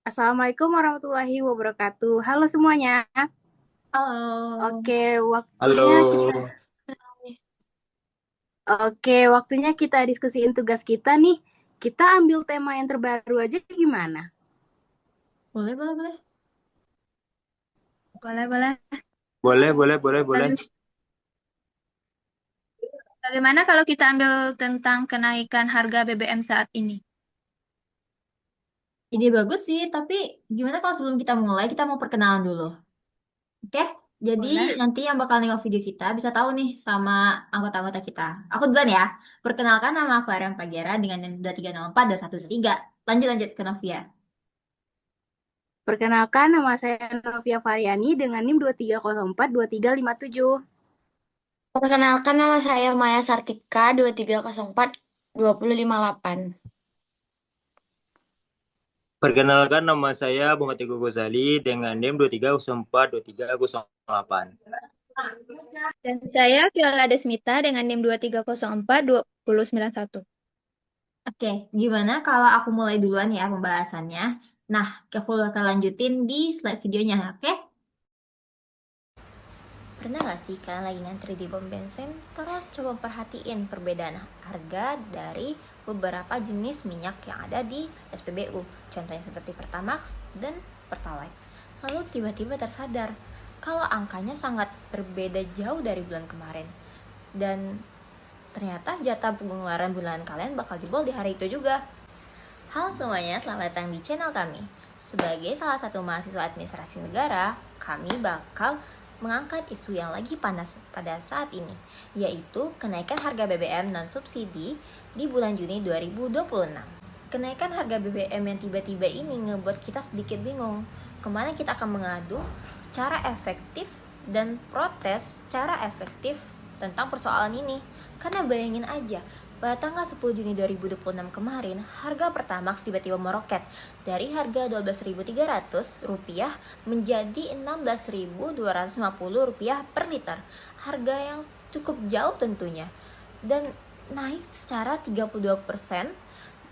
Assalamualaikum warahmatullahi wabarakatuh. Halo semuanya. Halo. Oke, waktunya kita Halo, waktunya kita diskusiin tugas kita nih. Kita ambil tema yang terbaru aja gimana? Boleh, boleh, boleh. Boleh, boleh. boleh. Baga- Bagaimana kalau kita ambil tentang kenaikan harga BBM saat ini? Ide bagus sih, tapi gimana kalau sebelum kita mulai, kita mau perkenalan dulu. Oke? Jadi Boleh. nanti yang bakal nengok video kita bisa tahu nih sama anggota-anggota kita. Aku duluan ya. Perkenalkan, nama aku Ariam Pagera dengan NIM 2304 dan 123. Lanjut lanjut ke Novia. Perkenalkan, nama saya Novia Variani dengan NIM 23042357. Perkenalkan nama saya Maya Sartika 2304 2058. Perkenalkan nama saya Muhammad Teguh Ghazali dengan NIM 23042308. Dan saya Viola Desmita dengan NIM 2304-2091. Oke, gimana kalau aku mulai duluan ya pembahasannya? Nah, aku akan lanjutin di slide videonya, oke? Pernah nggak sih kalian lagi ngantri di pom bensin, terus coba perhatiin perbedaan harga dari beberapa jenis minyak yang ada di SPBU, contohnya seperti Pertamax dan Pertalite. Lalu tiba-tiba tersadar kalau angkanya sangat berbeda jauh dari bulan kemarin. Dan ternyata jatah pengeluaran bulanan kalian bakal jebol di hari itu juga. Halo semuanya, selamat datang di channel kami. Sebagai salah satu mahasiswa administrasi negara, kami bakal mengangkat isu yang lagi panas pada saat ini, yaitu kenaikan harga BBM non-subsidi di bulan Juni 2026. Kenaikan harga BBM yang tiba-tiba ini ngebuat kita sedikit bingung kemana kita akan mengadu secara efektif dan protes secara efektif tentang persoalan ini. Karena bayangin aja, pada tanggal 10 Juni 2026 kemarin, harga Pertamax tiba-tiba meroket dari harga Rp12.300 menjadi Rp16.250 per liter. Harga yang cukup jauh tentunya. Dan naik secara 32%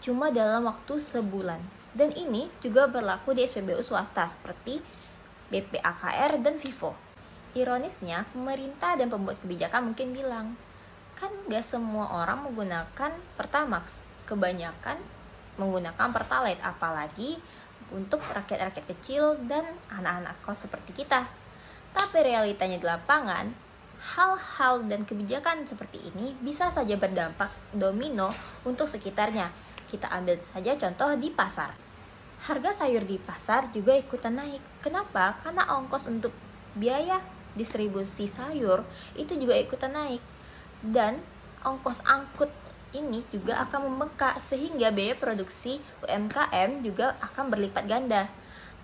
cuma dalam waktu sebulan. Dan ini juga berlaku di SPBU swasta seperti BPAKR dan Vivo. Ironisnya, pemerintah dan pembuat kebijakan mungkin bilang, kan gak semua orang menggunakan Pertamax, kebanyakan menggunakan Pertalite, apalagi untuk rakyat-rakyat kecil dan anak-anak kos seperti kita. Tapi realitanya di lapangan, hal-hal dan kebijakan seperti ini bisa saja berdampak domino untuk sekitarnya. Kita ambil saja contoh di pasar. Harga sayur di pasar juga ikutan naik. Kenapa? Karena ongkos untuk biaya distribusi sayur itu juga ikutan naik. Dan ongkos angkut ini juga akan membengkak sehingga biaya produksi UMKM juga akan berlipat ganda.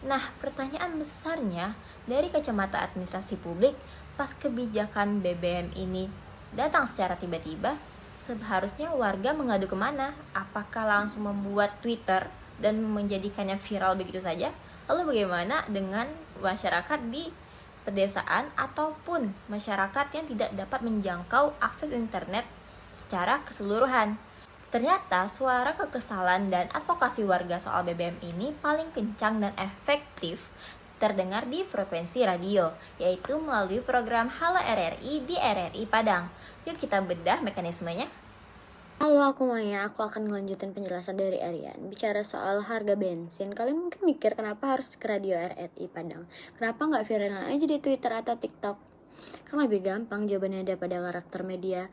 Nah, pertanyaan besarnya dari kacamata administrasi publik, pas kebijakan BBM ini datang secara tiba-tiba, seharusnya warga mengadu kemana? Apakah langsung membuat Twitter dan menjadikannya viral begitu saja? Lalu bagaimana dengan masyarakat di pedesaan ataupun masyarakat yang tidak dapat menjangkau akses internet secara keseluruhan? Ternyata suara kekesalan dan advokasi warga soal BBM ini paling kencang dan efektif terdengar di frekuensi radio, yaitu melalui program Halo RRI di RRI Padang. Yuk kita bedah mekanismenya. Halo, aku Maya. Aku akan melanjutkan penjelasan dari Aryan. Bicara soal harga bensin, kalian mungkin mikir kenapa harus ke radio RRI Padang? Kenapa nggak viralan aja di Twitter atau TikTok? Kan lebih gampang jawabannya daripada karakter media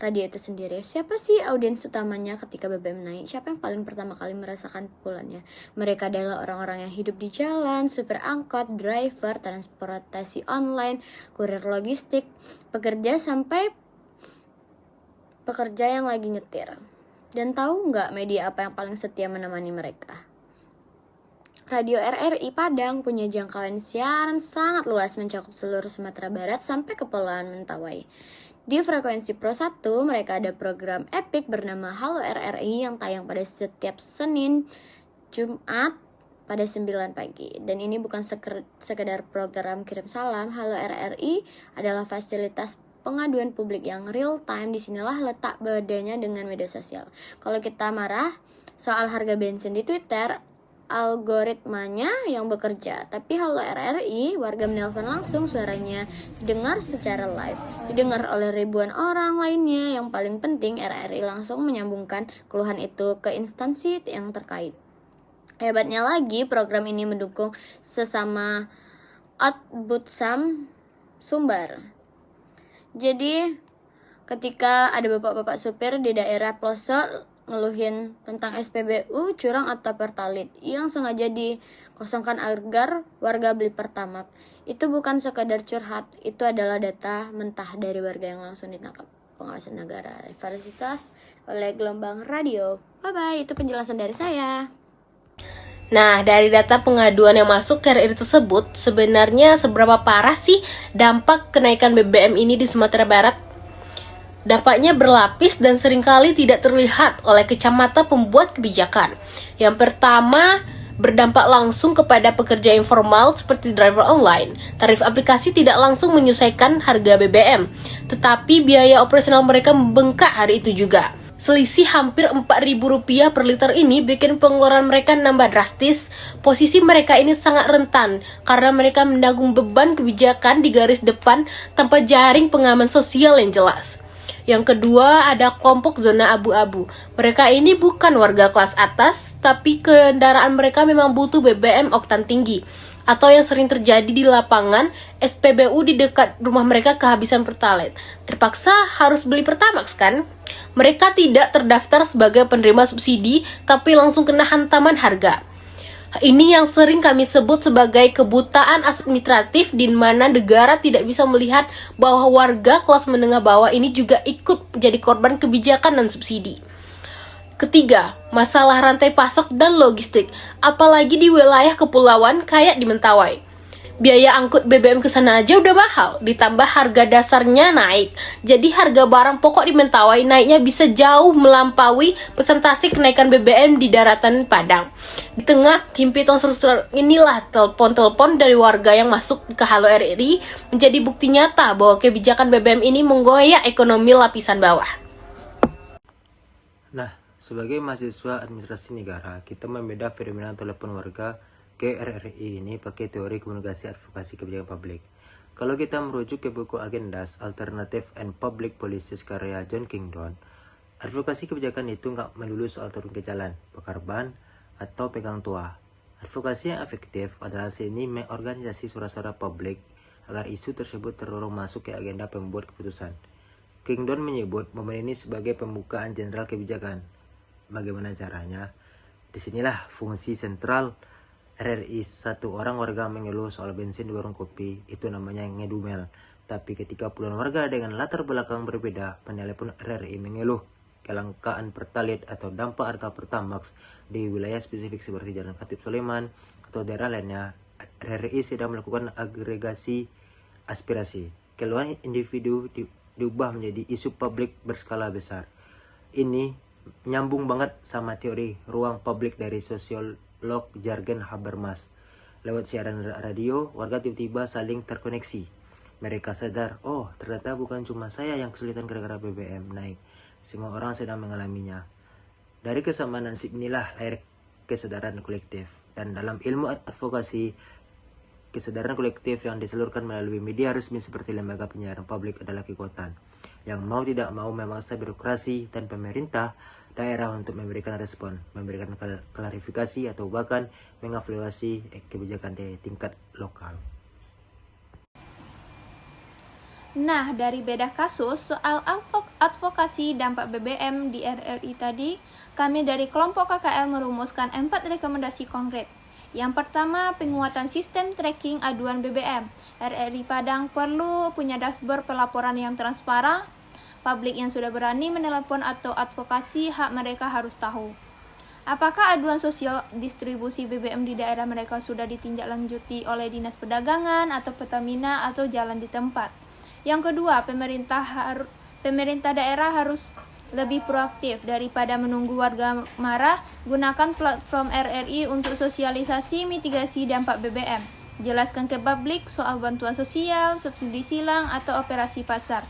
radio itu sendiri. Siapa sih audiens utamanya ketika BBM naik? Siapa yang paling pertama kali merasakan pukulannya? Mereka adalah orang-orang yang hidup di jalan, supir angkot, driver, transportasi online, kurir logistik, pekerja sampai pekerja yang lagi nyetir. Dan tahu nggak media apa yang paling setia menemani mereka? Radio RRI Padang punya jangkauan siaran sangat luas mencakup seluruh Sumatera Barat sampai Kepulauan Mentawai. Di frekuensi Pro 1, mereka ada program epic bernama Halo RRI yang tayang pada setiap Senin, Jumat pada 9 pagi. Dan ini bukan sekedar program kirim salam. Halo RRI adalah fasilitas pengaduan publik yang real time. Disinilah letak bedanya dengan media sosial. Kalau kita marah soal harga bensin di Twitter, algoritmanya yang bekerja. Tapi Halo RRI, warga menelpon langsung, suaranya didengar secara live, didengar oleh ribuan orang lainnya. Yang paling penting, RRI langsung menyambungkan keluhan itu ke instansi yang terkait. Hebatnya lagi, program ini mendukung sesama Outbutsam Sumbar. Jadi, ketika ada bapak-bapak supir di daerah pelosok ngeluhin tentang SPBU curang atau pertalit yang sengaja dikosongkan agar warga beli Pertamax, itu bukan sekadar curhat, itu adalah data mentah dari warga yang langsung ditangkap pengawasan negara. Fasilitas oleh gelombang radio. Bye-bye, itu penjelasan dari saya. Nah, dari data pengaduan yang masuk ke RRI tersebut, sebenarnya seberapa parah sih dampak kenaikan BBM ini di Sumatera Barat? Dampaknya berlapis dan seringkali tidak terlihat oleh kacamata pembuat kebijakan. Yang pertama, berdampak langsung kepada pekerja informal seperti driver online. Tarif aplikasi tidak langsung menyesuaikan harga BBM, tetapi biaya operasional mereka membengkak hari itu juga. Selisih hampir Rp4.000 per liter ini bikin pengeluaran mereka nambah drastis. Posisi mereka ini sangat rentan karena mereka menanggung beban kebijakan di garis depan tanpa jaring pengaman sosial yang jelas. Yang kedua, ada kelompok zona abu-abu. Mereka ini bukan warga kelas atas, tapi kendaraan mereka memang butuh BBM oktan tinggi. Atau yang sering terjadi di lapangan, SPBU di dekat rumah mereka kehabisan pertalite. Terpaksa harus beli Pertamax kan? Mereka tidak terdaftar sebagai penerima subsidi, tapi langsung kena hantaman harga. Ini yang sering kami sebut sebagai kebutaan administratif, di mana negara tidak bisa melihat bahwa warga kelas menengah bawah ini juga ikut menjadi korban kebijakan dan subsidi. Ketiga, masalah rantai pasok dan logistik, apalagi di wilayah kepulauan kayak di Mentawai. Biaya angkut BBM ke sana aja udah mahal, ditambah harga dasarnya naik. Jadi harga barang pokok di Mentawai naiknya bisa jauh melampaui persentase kenaikan BBM di daratan Padang. Di tengah himpitan seru-seru inilah telepon-telepon dari warga yang masuk ke Halo RRI menjadi bukti nyata bahwa kebijakan BBM ini menggoyak ekonomi lapisan bawah. Nah, sebagai mahasiswa administrasi negara, kita membeda fenomena telepon warga ke RRI ini pakai teori komunikasi advokasi kebijakan publik. Kalau kita merujuk ke buku Agendas, Alternative and Public Policies karya John Kingdon, advokasi kebijakan itu nggak melulu soal turun ke jalan, bakar ban, atau pegang tua. Advokasi yang efektif adalah seni mengorganisasi suara-suara publik agar isu tersebut terdorong masuk ke agenda pembuat keputusan. Kingdon menyebut momen ini sebagai pembukaan jenderal kebijakan. Bagaimana caranya? Disinilah fungsi sentral RRI. Satu orang warga mengeluh soal bensin di warung kopi, itu namanya ngedumel. Tapi ketika puluhan warga dengan latar belakang berbeda menelepon RRI mengeluh kelangkaan pertalite atau dampak harga Pertamax di wilayah spesifik seperti Jalan Khatib Sulaiman atau daerah lainnya, RRI sedang melakukan agregasi aspirasi. Keluhan individu diubah menjadi isu publik berskala besar. Ini nyambung banget sama teori ruang publik dari sosiolog Jürgen Habermas. Lewat siaran radio, warga tiba-tiba saling terkoneksi. Mereka sadar, oh ternyata bukan cuma saya yang kesulitan gara-gara BBM naik. Semua orang sedang mengalaminya. Dari kesamaan nasib inilah lahir kesadaran kolektif. Dan dalam ilmu advokasi, kesadaran kolektif yang disalurkan melalui media resmi seperti lembaga penyiaran publik adalah kekuatan yang mau tidak mau memaksa birokrasi dan pemerintah daerah untuk memberikan respon, memberikan klarifikasi atau bahkan mengevaluasi kebijakan di tingkat lokal. Nah, dari beda kasus soal advokasi dampak BBM di RRI tadi, kami dari kelompok KKL merumuskan 4 rekomendasi konkret. Yang pertama, penguatan sistem tracking aduan BBM. RRI Padang perlu punya dashboard pelaporan yang transparan. Publik yang sudah berani menelepon atau advokasi hak mereka harus tahu. Apakah aduan sosial distribusi BBM di daerah mereka sudah ditindaklanjuti oleh Dinas Perdagangan atau Pertamina atau jalan di tempat? Yang kedua, pemerintah daerah harus lebih proaktif daripada menunggu warga marah. Gunakan platform RRI untuk sosialisasi mitigasi dampak BBM. Jelaskan ke publik soal bantuan sosial, subsidi silang, atau operasi pasar.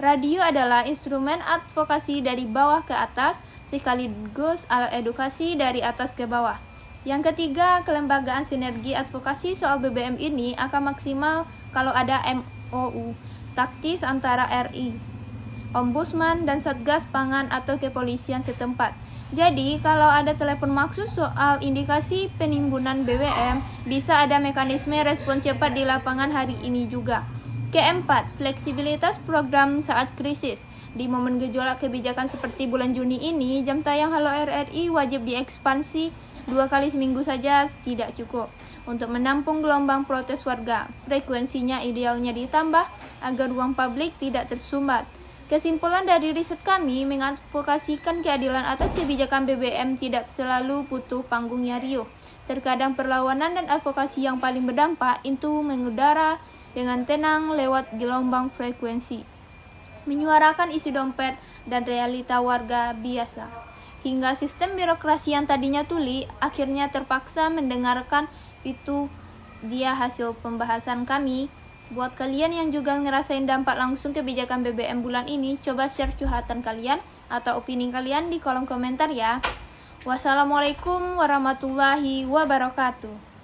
Radio adalah instrumen advokasi dari bawah ke atas, sekaligus alat edukasi dari atas ke bawah. Yang ketiga, kelembagaan sinergi advokasi soal BBM ini akan maksimal kalau ada MOU taktis antara RI, Ombudsman, dan Satgas Pangan atau kepolisian setempat. Jadi, kalau ada telepon maksus soal indikasi penimbunan BBM, bisa ada mekanisme respon cepat di lapangan hari ini juga. Keempat, fleksibilitas program saat krisis. Di momen gejolak kebijakan seperti bulan Juni ini, jam tayang Halo RRI wajib diekspansi 2 kali seminggu saja tidak cukup untuk menampung gelombang protes warga. Frekuensinya idealnya ditambah agar ruang publik tidak tersumbat. Kesimpulan dari riset kami mengadvokasikan keadilan atas kebijakan BBM tidak selalu butuh panggungnya riuh. Terkadang perlawanan dan advokasi yang paling berdampak itu mengudara dengan tenang lewat gelombang frekuensi, menyuarakan isi dompet dan realita warga biasa. Hingga sistem birokrasi yang tadinya tuli akhirnya terpaksa mendengarkan. Itu dia hasil pembahasan kami. Buat kalian yang juga ngerasain dampak langsung kebijakan BBM bulan ini, coba share curhatan kalian atau opini kalian di kolom komentar ya. Wassalamualaikum warahmatullahi wabarakatuh.